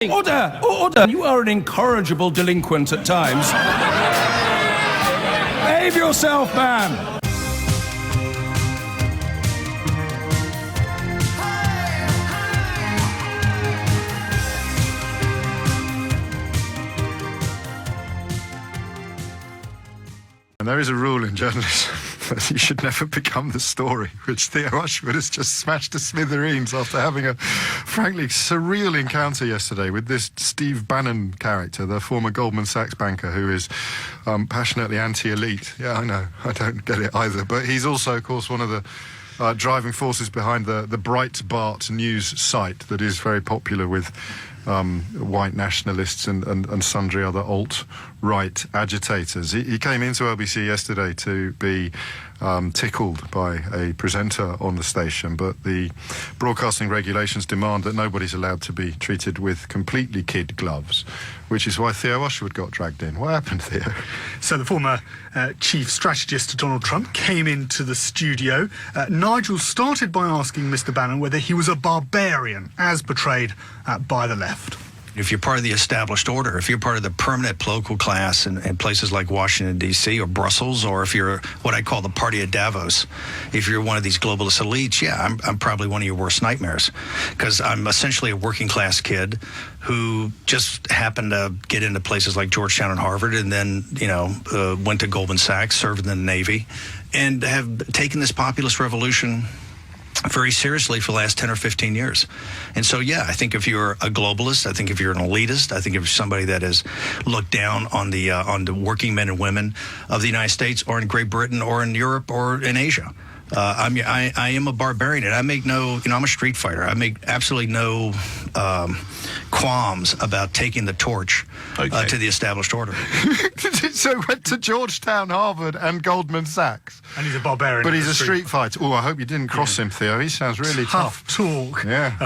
Order! Order! You are an incorrigible delinquent at times. Behave yourself, man! And there is a rule in journalism that you should never become the story, which Theo Usherwood has just smashed to smithereens after having a frankly surreal encounter yesterday with this Steve Bannon character, the former Goldman Sachs banker who is passionately anti-elite. Yeah, I know, I don't get it either. But he's also, of course, one of the driving forces behind the Breitbart news site that is very popular with white nationalists and sundry other alt-right agitators. He came into LBC yesterday to be tickled by a presenter on the station, but the broadcasting regulations demand that nobody's allowed to be treated with completely kid gloves, which is why Theo Usherwood got dragged in. What happened, Theo? So the former chief strategist to Donald Trump came into the studio. Nigel started by asking Mr. Bannon whether he was a barbarian, as portrayed by the left. If you're part of the established order, if you're part of the permanent political class in places like Washington, D.C. or Brussels, or if you're what I call the party of Davos, if you're one of these globalist elites, yeah, I'm probably one of your worst nightmares, because I'm essentially a working class kid who just happened to get into places like Georgetown and Harvard, and then, went to Goldman Sachs, served in the Navy, and have taken this populist revolution very seriously for the last 10 or 15 years. And so, yeah, I think if you're a globalist, I think if you're an elitist, I think if you're somebody that is looked down on the working men and women of the United States or in Great Britain or in Europe or in Asia, I am a barbarian, and I make no, I'm a street fighter. I make absolutely no qualms about taking the torch to the established order. So went to Georgetown, Harvard, and Goldman Sachs. And he's a barbarian. But he's a street fighter. Oh, I hope you didn't cross him, Theo. He sounds really tough. Talk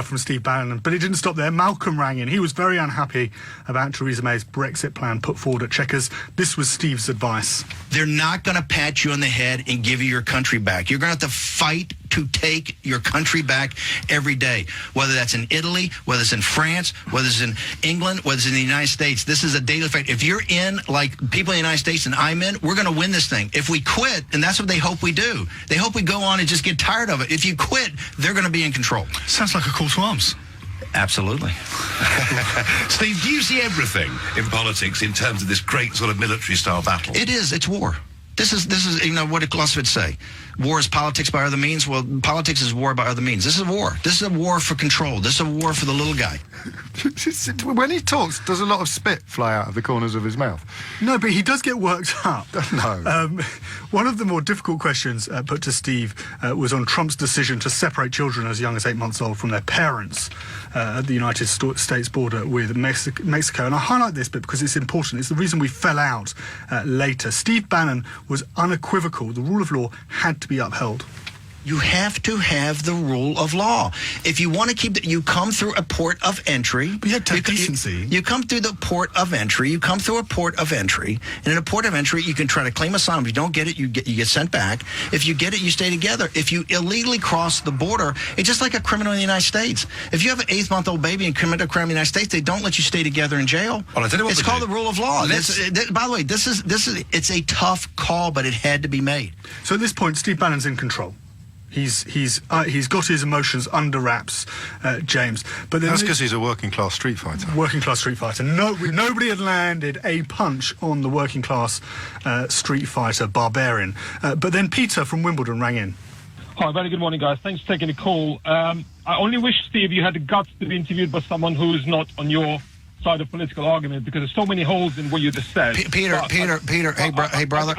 from Steve Bannon. But it didn't stop there. Malcolm rang in. He was very unhappy about Theresa May's Brexit plan put forward at Chequers. This was Steve's advice. They're not going to pat you on the head and give you your country back. You're going to have to fight to take your country back every day, whether that's in Italy, whether it's in France, whether it's in England, whether it's in the United States. This is a daily fight. If you're in, like people in the United States and I'm in, we're going to win this thing. If we quit, and that's what they hope we do, they hope we go on and just get tired of it. If you quit, they're going to be in control. Sounds like a call to arms. Absolutely. Steve, do you see everything in politics in terms of this great sort of military-style battle? It is. It's war. This is what did Clausewitz say? War is politics by other means. Well, politics is war by other means. This is a war. This is a war for control. This is a war for the little guy. When he talks, does a lot of spit fly out of the corners of his mouth? No, but he does get worked up. No. One of the more difficult questions put to Steve was on Trump's decision to separate children as young as 8 months old from their parents at the United States border with Mexico. And I highlight this bit because it's important. It's the reason we fell out later. Steve Bannon was unequivocal. The rule of law had to be upheld. You have to have the rule of law. If you want to keep it, you come through a port of entry. But you have to have decency. You come through the port of entry. You come through a port of entry. And in a port of entry, you can try to claim asylum. If you don't get it, you get sent back. If you get it, you stay together. If you illegally cross the border, it's just like a criminal in the United States. If you have an 8-month-old baby and commit a crime in the United States, they don't let you stay together in jail. Well, it's called the rule of law. By the way, it's a tough call, but it had to be made. So at this point, Steve Bannon's in control. He's got his emotions under wraps, James. But that's because he's a working-class street fighter. Working-class street fighter. Nobody had landed a punch on the working-class street fighter barbarian. But then Peter from Wimbledon rang in. Hi, very good morning, guys. Thanks for taking the call. I only wish, Steve, you had the guts to be interviewed by someone who is not on your side of political argument, because there's so many holes in what you just said. Peter, hey, brother.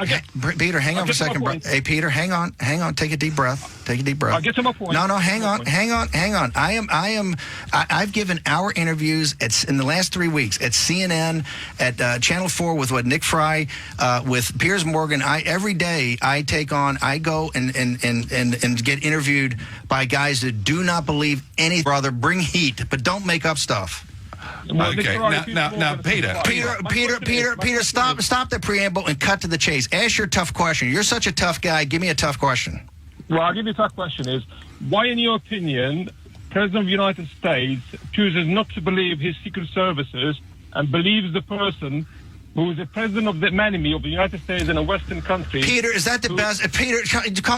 Peter, hang on for a second, bro. Hey, Peter, hang on. Take a deep breath. I'll get to my point. No, hang on. I've given our interviews in the last 3 weeks at CNN, at Channel 4 with Nick Fry, with Piers Morgan. Every day I go and get interviewed by guys that do not believe anything. Brother, bring heat, but don't make up stuff. Okay, now, Peter, stop the preamble and cut to the chase. Ask your tough question. You're such a tough guy. Give me a tough question. Well, I'll give you a tough question. Why, in your opinion, President of the United States chooses not to believe his secret services and believes the person who is the president of the enemy of the United States in a Western country. Peter, is that the best? Peter,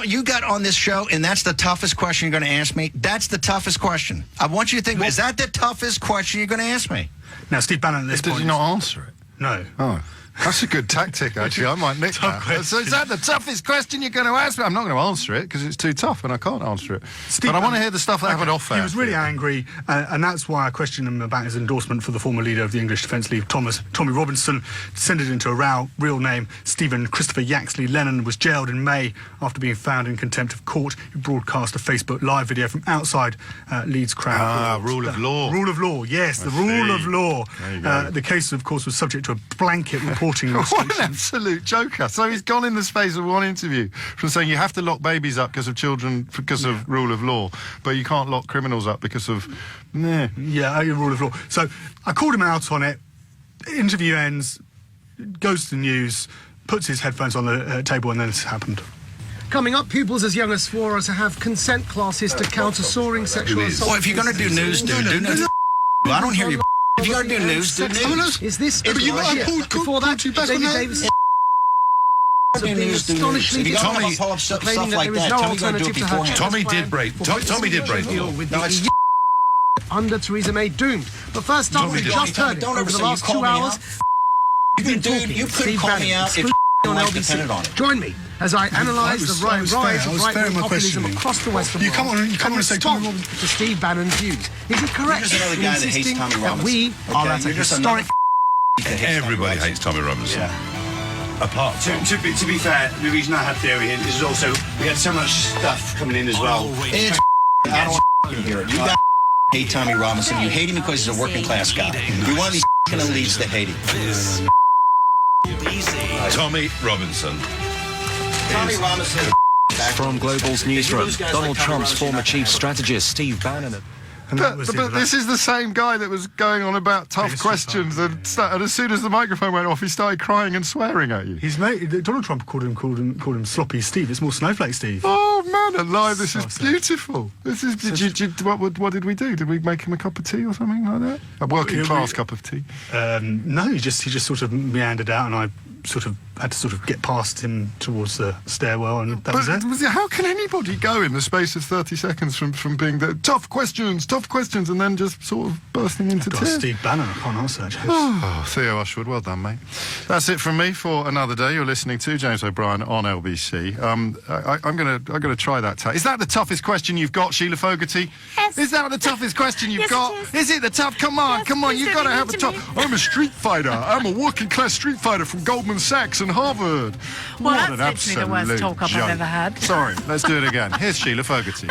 you got on this show, and that's the toughest question you're going to ask me? That's the toughest question. I want you to think, is that the toughest question you're going to ask me? Now, Steve Bannon at this Did point... you not answer it? No. Oh. That's a good tactic, actually. I might nick that. So is that the toughest question you're going to ask me? I'm not going to answer it because it's too tough and I can't answer it. But I want to hear the stuff that happened off air. He was really angry, and that's why I questioned him about his endorsement for the former leader of the English Defence League, Tommy Robinson. Descended into a row. Real name, Stephen Christopher Yaxley Lennon, was jailed in May after being found in contempt of court. He broadcast a Facebook live video from outside Leeds crowd. Ah, rule of law. Rule of law, yes, the rule of law. There you go. The case, of course, was subject to a blanket reporting What restriction. an absolute joker. So he's gone in the space of one interview from saying you have to lock babies up because of children, because of rule of law, but you can't lock criminals up because of... Yeah, rule of law. So I called him out on it. Interview ends, goes to the news, puts his headphones on the table, and then this happened. Coming up, pupils as young as 4 are to have consent classes to counter soaring sexual assault. Well, if you're going to do news, do news. Well, I don't hear you. If you're going to do news, do news. Is this but you got before that, David Davis being astonishingly Tommy, stuff like that. Tommy's going to do it beforehand. Tommy did break the law. No, it's under Theresa May doomed. But first up, we just heard it Don't over ever the say last you 2 call me hours. Dude, you could call me out if on life LBC. depended on it. Join me as I analyse the rise of right-wing populism across the Western world. You come on and say Tommy respond Robinson. to Steve Bannon's views. Is it correct You're just another in guy that hates insisting Tommy that Robinson. we are at a You're just historic... Everybody hates Tommy Robinson. Apart from... To be fair, the reason I had Theo in is also we had so much stuff coming in as well. It's I don't want to hear it. You guys hate Tommy Robinson. You hate him because he's a working class guy. You're one of these elites that hate him. Tommy Robinson. Tommy Robinson. From Global's newsroom, Donald Trump's former chief strategist, Steve Bannon. But this is the same guy that was going on about tough questions, and as soon as the microphone went off, he started crying and swearing at you. His mate, Donald Trump called him sloppy Steve. It's more snowflake Steve. Oh man, alive! This So is sad. beautiful. This is. What did we do? Did we make him a cup of tea or something like that? A working class cup of tea. No, he just sort of meandered out, and I sort of had to sort of get past him towards the stairwell, and that was it. How can anybody go in the space of 30 seconds from being the tough questions, and then just sort of bursting into Got tears? Steve Bannon. I can't answer that. Oh, Theo Usherwood, well done, mate. That's it from me for another day. You're listening to James O'Brien on LBC. I'm gonna try that. Is that the toughest question you've got, Sheila Fogarty? Yes. Is that the toughest question you've Yes, got? it Is it the tough? Come on, Yes, come on. please You've don't got to be have a mean tough. to me. I'm a street fighter. I'm a working class street fighter from Goldman Sachs and Harvard. Well, What that's an literally the worst absolute talk-up I've joke. ever had. Sorry, let's do it again. Here's Sheila Fogarty.